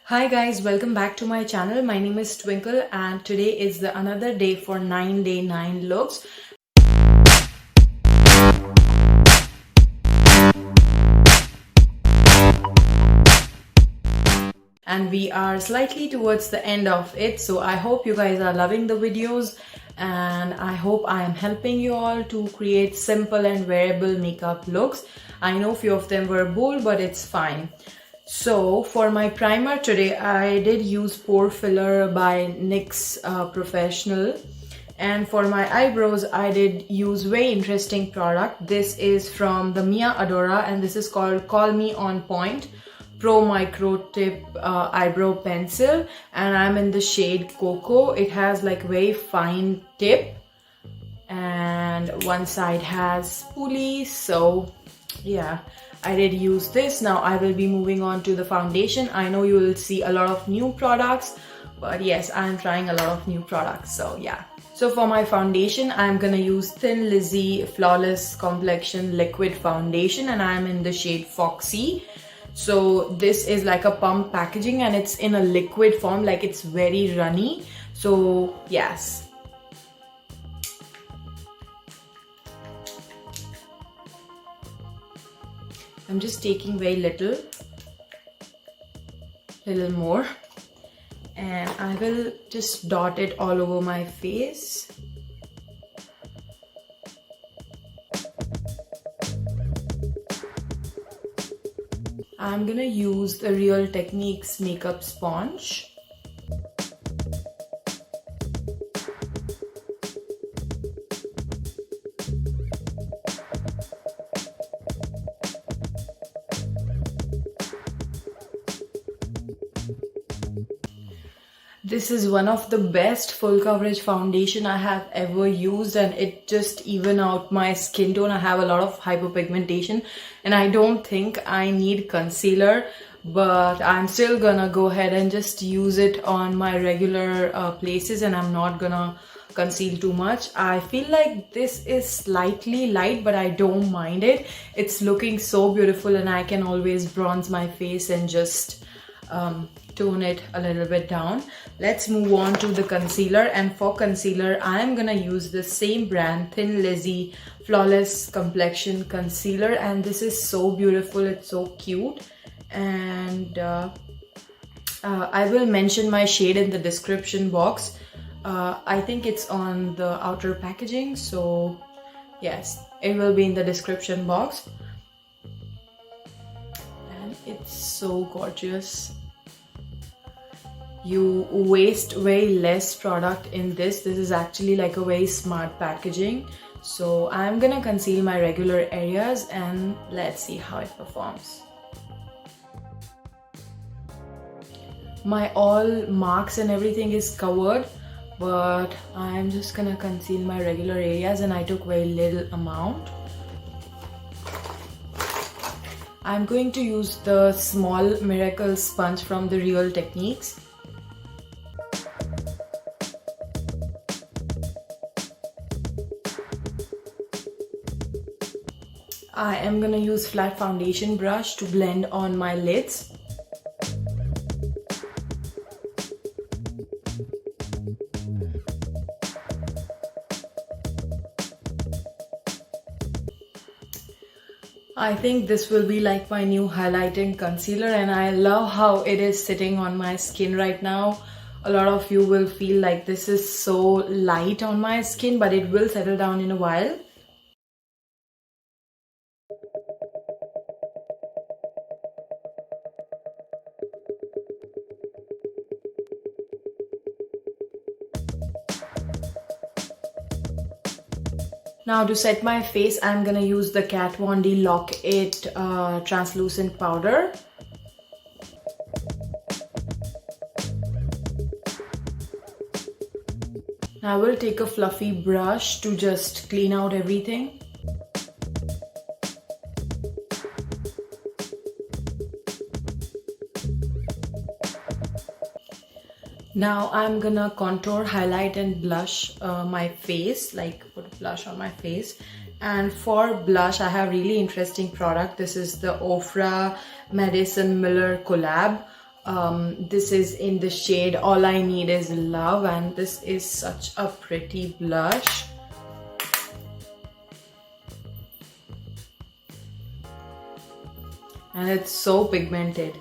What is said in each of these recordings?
Hi guys, welcome back to my channel. My name is Twinkle and today is the another day for 9-day 9 looks. And we are slightly towards the end of it, so I hope you guys are loving the videos and I hope I am helping you all to create simple and wearable makeup looks. I know few of them were bold, but it's fine. So for my primer today, I did use Pore Filler by NYX Professional. And for my eyebrows, I did use very interesting product. This is from the Mia Adora and this is called Call Me On Point Pro Micro Tip Eyebrow Pencil. And I'm in the shade Cocoa. It has like very fine tip and one side has spoolie. So yeah, I did use this. Now I will be moving on to the foundation. I know you will see a lot of new products, but yes, I'm trying a lot of new products, so yeah. So for my foundation, I'm gonna use Thinlizzy Flawless Complexion Liquid Foundation and I'm in the shade Foxy. So this is like a pump packaging and it's in a liquid form, like it's very runny. So yes. I'm just taking very little more and I will just dot it all over my face. I'm gonna use the Real Techniques makeup sponge. This is one of the best full coverage foundation I have ever used and it just even out my skin tone. I have a lot of hyperpigmentation and I don't think I need concealer, but I'm still gonna go ahead and just use it on my regular places and I'm not gonna conceal too much. I feel like this is slightly light, but I don't mind it. It's looking so beautiful and I can always bronze my face and just tone it a little bit down. Let's move on to the concealer, and for concealer I am gonna use the same brand Thinlizzy Flawless Complexion Concealer and this is so beautiful, it's so cute. And I will mention my shade in the description box. I think it's on the outer packaging, so yes, it will be in the description box. And it's so gorgeous. You waste very less product in this. This is actually like a very smart packaging. So I'm gonna conceal my regular areas and let's see how it performs. My all marks and everything is covered, but I'm just gonna conceal my regular areas and I took very little amount. I'm going to use the small miracle sponge from the Real Techniques. I am gonna use flat foundation brush to blend on my lids. I think this will be like my new highlighting concealer and I love how it is sitting on my skin right now. A lot of you will feel like this is so light on my skin, but it will settle down in a while. Now to set my face, I'm gonna use the Katvond Lock It translucent powder. Now I will take a fluffy brush to just clean out everything. Now I'm gonna contour, highlight and blush my face, like put blush on my face. And for blush, I have really interesting product. This is the Ofra Madison Miller collab. This is in the shade All I Need Is Love, and this is such a pretty blush. And it's so pigmented.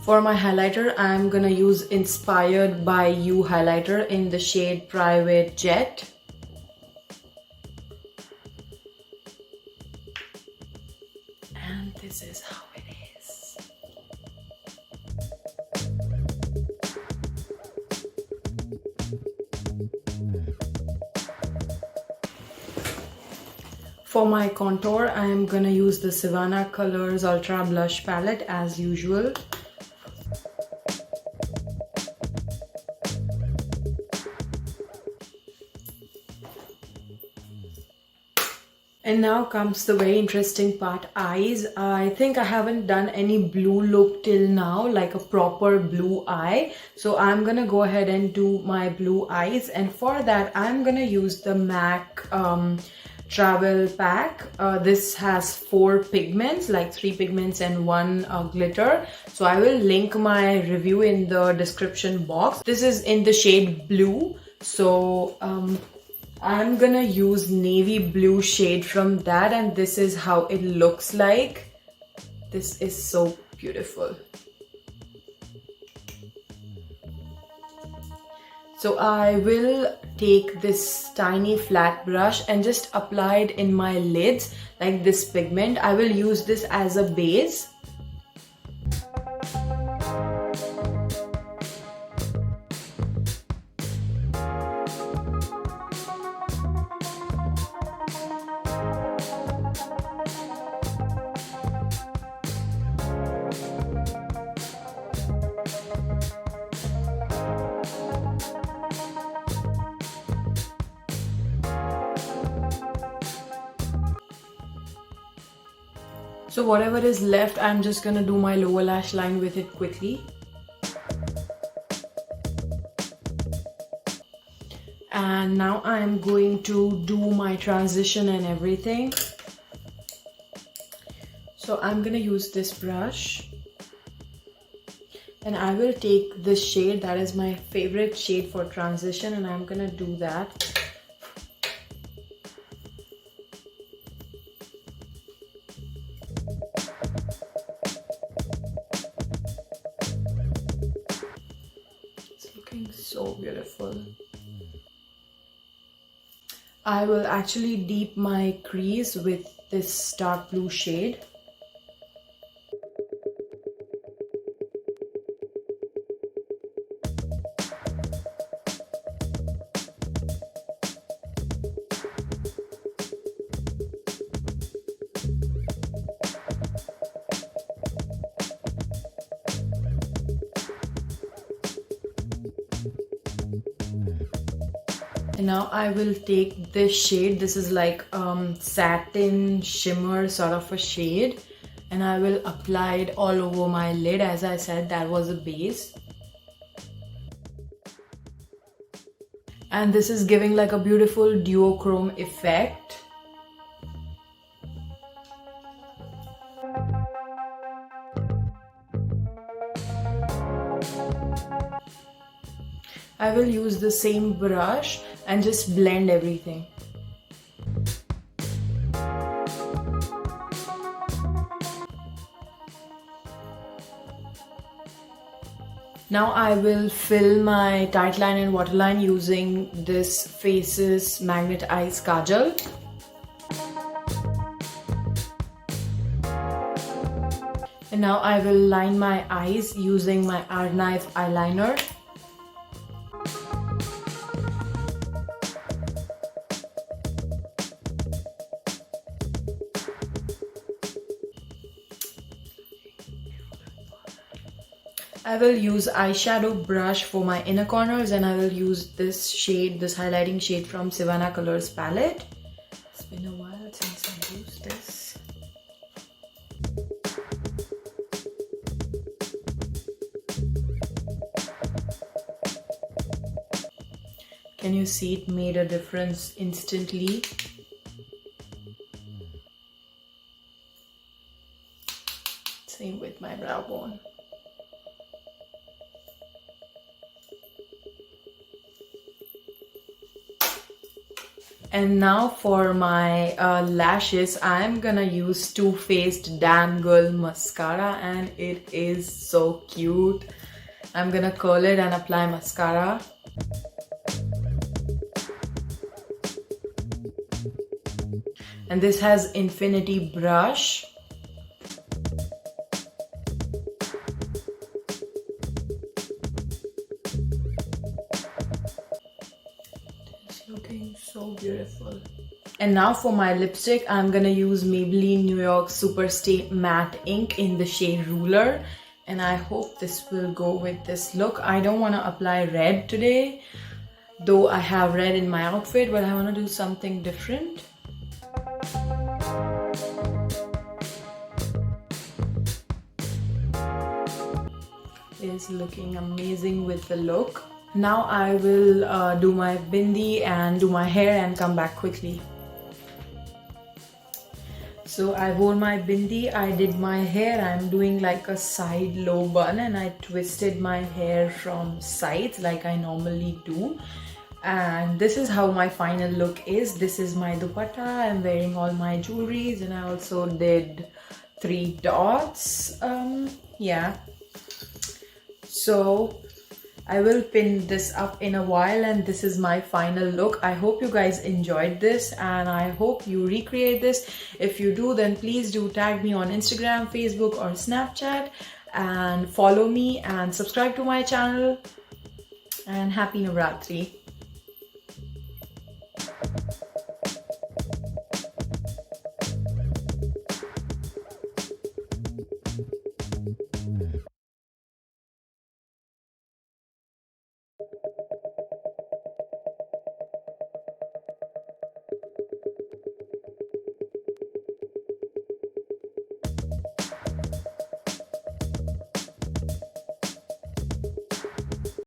For my highlighter, I'm gonna use Inspired by You highlighter in the shade Private Jet. And this is how it is. For my contour, I'm gonna use the Sivanna Colors Ultra Blush Palette as usual. And now comes the very interesting part, eyes. I think I haven't done any blue look till now, like a proper blue eye. So I'm gonna go ahead and do my blue eyes. And for that, I'm gonna use the MAC Travel Pack. This has 4 pigments, like 3 pigments and 1 glitter. So I will link my review in the description box. This is in the shade blue. So I'm gonna use navy blue shade from that, and this is how it looks like. This is so beautiful. So I will take this tiny flat brush and just apply it in my lids, like this pigment. I will use this as a base. So whatever is left, I'm just gonna do my lower lash line with it quickly. And now I'm going to do my transition and everything. So I'm gonna use this brush. And I will take this shade, that is my favorite shade for transition, and I'm gonna do that. So beautiful. I will actually deep my crease with this dark blue shade. And now I will take this shade. This is like satin shimmer sort of a shade, and I will apply it all over my lid. As I said, that was a base. And this is giving like a beautiful duochrome effect. I will use the same brush and just blend everything. Now I will fill my tight line and waterline using this Faces Magnet Eyes Kajal. And now I will line my eyes using my Arnive eyeliner. I will use eyeshadow brush for my inner corners, and I will use this shade, this highlighting shade from Sivanna Colors palette. It's been a while since I used this. Can you see it made a difference instantly? Same with my brow bone. And now for my lashes, I'm gonna use Too Faced Damn Girl mascara, and it is so cute. I'm gonna curl it and apply mascara. And this has infinity brush. It's looking so beautiful. And now for my lipstick, I'm gonna use Maybelline New York Superstay Matte Ink in the shade Ruler. And I hope this will go with this look. I don't want to apply red today, though I have red in my outfit, but I want to do something different. Is looking amazing with the look. Now I will do my bindi and do my hair and come back quickly. So I wore my bindi, I did my hair, I'm doing like a side low bun, and I twisted my hair from sides like I normally do. And this is how my final look is. This is my dupatta. I'm wearing all my jewelries, and I also did 3 dots. Yeah. So I will pin this up in a while, and this is my final look. I hope you guys enjoyed this, and I hope you recreate this. If you do, then please do tag me on Instagram, Facebook or Snapchat, and follow me and subscribe to my channel. And happy Navratri.